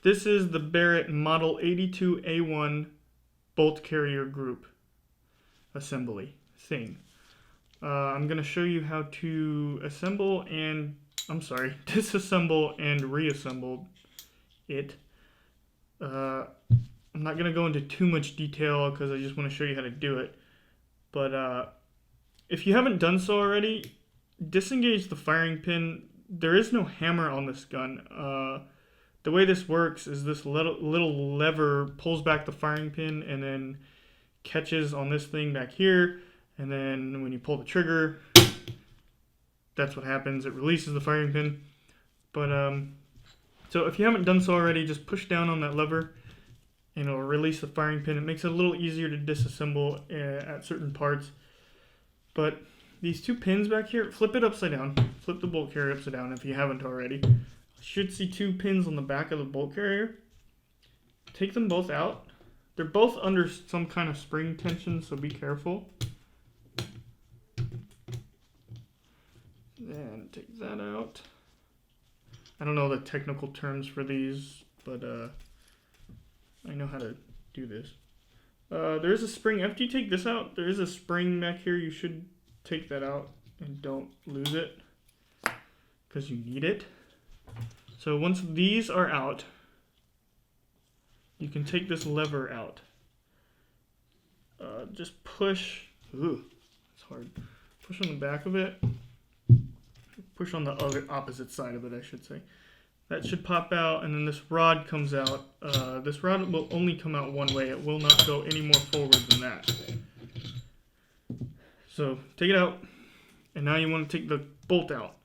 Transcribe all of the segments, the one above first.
This is the Barrett Model 82A1 bolt carrier group assembly thing. I'm going to show you how to assemble and, disassemble and reassemble it. I'm not going to go into too much detail because I just want to show you how to do it. But if you haven't done so already, disengage the firing pin. There is no hammer on this gun. The way this works is this little lever pulls back the firing pin and then catches on this thing back here. And then when you pull the trigger, that's what happens. It releases the firing pin. But so if you haven't done so already, just push down on that lever and it'll release the firing pin. It makes it a little easier to disassemble at certain parts. But these two pins back here, flip it upside down. Flip the bolt carrier upside down if you haven't already. You should see two pins on the back of the bolt carrier. Take them both out. They're both under some kind of spring tension, so be careful. And take that out. I don't know the technical terms for these, but I know how to do this. There is a spring. After you take this out, there is a spring back here. You should take that out and don't lose it because you need it. So once these are out, you can take this lever out. Just push. Ooh, it's hard. Push on the back of it. Push on the other opposite side of it, I should say. That should pop out, and then this rod comes out. This rod will only come out one way. It will not go any more forward than that. So take it out, and now you want to take the bolt out.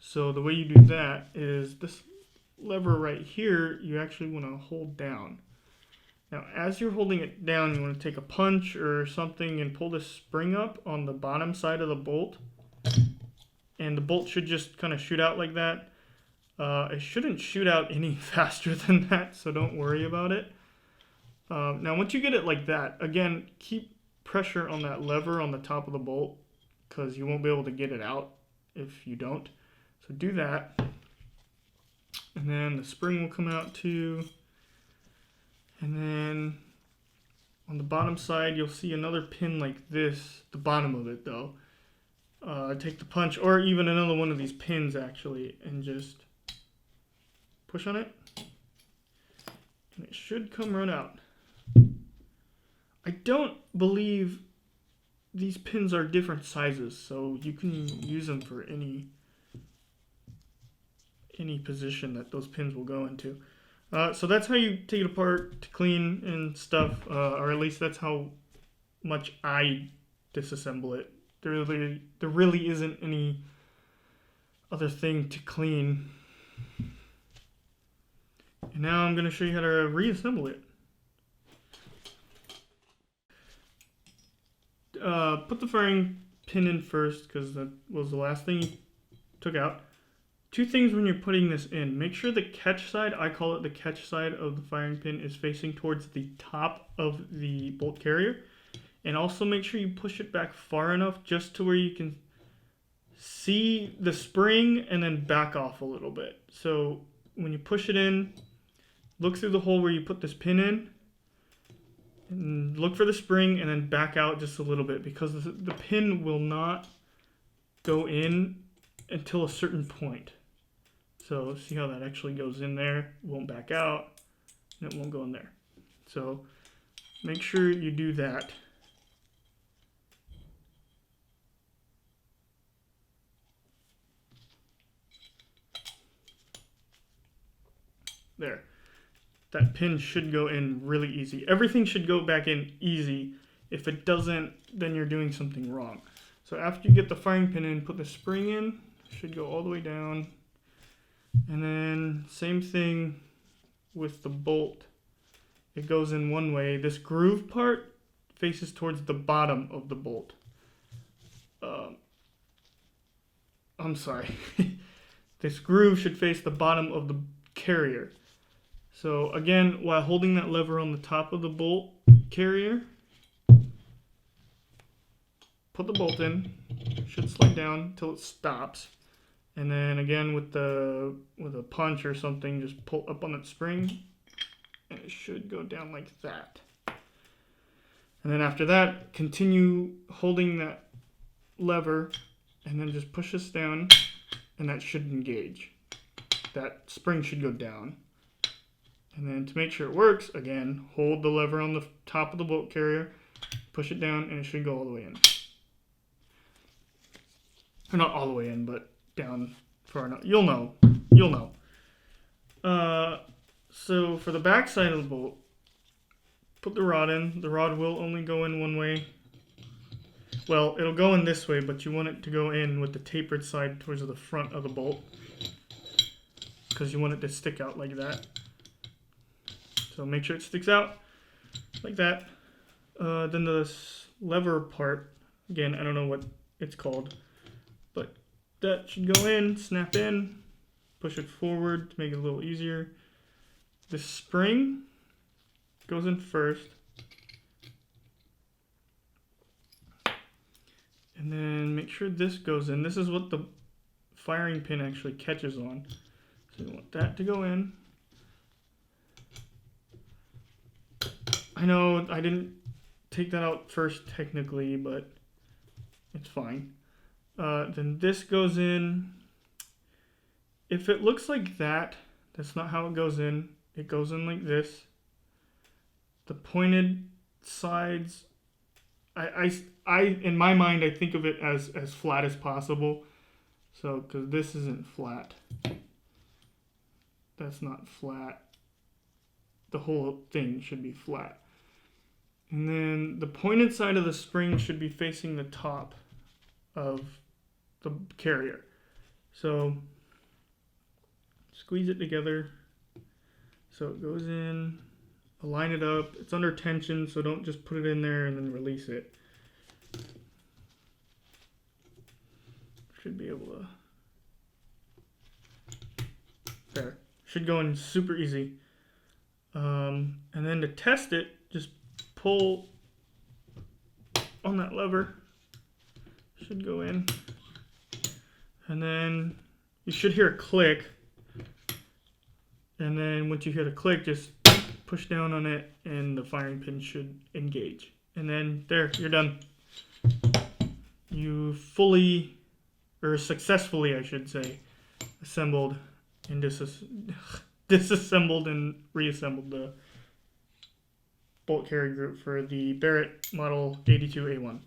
So the way you do that is this lever right here, you actually want to hold down. Now, as you're holding it down, you want to take a punch or something and pull this spring up on the bottom side of the bolt. And the bolt should just kind of shoot out like that. It shouldn't shoot out any faster than that, so don't worry about it. Now, once you get it like that, again, keep pressure on that lever on the top of the bolt because you won't be able to get it out if you don't. So do that. And then the spring will come out too. And then on the bottom side, you'll see another pin like this, the bottom of it though. Take the punch, or even another one of these pins actually, and just push on it. And it should come right out. I don't believe these pins are different sizes, so you can use them for any position that those pins will go into. So that's how you take it apart to clean and stuff, or at least that's how much I disassemble it. There really isn't any other thing to clean. And now I'm going to show you how to reassemble it. Put the firing pin in first because that was the last thing you took out. Two things when you're putting this in. Make sure the catch side, I call it the catch side of the firing pin, is facing towards the top of the bolt carrier. And also make sure you push it back far enough just to where you can see the spring and then back off a little bit. So when you push it in, look through the hole where you put this pin in, and look for the spring and then back out just a little bit because the pin will not go in until a certain point. So see how that actually goes in there, it won't back out, and it won't go in there. So make sure you do that. There. That pin should go in really easy. Everything should go back in easy. If it doesn't, then you're doing something wrong. So after you get the firing pin in, put the spring in. It should go all the way down. And then same thing with the bolt. It goes in one way. This groove part faces towards the bottom of the bolt. I'm sorry. This groove should face the bottom of the carrier. So again, while holding that lever on the top of the bolt carrier, put the bolt in. It should slide down until it stops. And then again with a punch or something, just pull up on that spring and it should go down like that. And then after that, continue holding that lever and then just push this down and that should engage. That spring should go down. And then to make sure it works, again, hold the lever on the top of the bolt carrier, push it down, and it should go all the way in. Or not all the way in, but down far enough. You'll know. You'll know. So for the back side of the bolt, put the rod in. The rod will only go in one way. Well, it'll go in this way, but you want it to go in with the tapered side towards the front of the bolt, because you want it to stick out like that. So make sure it sticks out like that. Then the lever part, again, I don't know what it's called, but that should go in, snap in, push it forward to make it a little easier. The spring goes in first. And then make sure this goes in. This is what the firing pin actually catches on. So you want that to go in. I know I didn't take that out first technically, but it's fine. Then this goes in. If it looks like that, that's not how it goes in. It goes in like this. The pointed sides, I in my mind, I think of it as flat as possible. So, because this isn't flat. That's not flat. The whole thing should be flat. And then the pointed side of the spring should be facing the top of the carrier. So squeeze it together so it goes in, align it up. It's under tension, so don't just put it in there and then release it. Should be able to. There. Should go in super easy. And then to test it, just pull on that lever. Should go in. And then you should hear a click. And then once you hear the click, just push down on it and the firing pin should engage. And then there, you're done. You fully, or successfully I should say, assembled and disassembled and reassembled the bolt carrier group for the Barrett Model 82A1.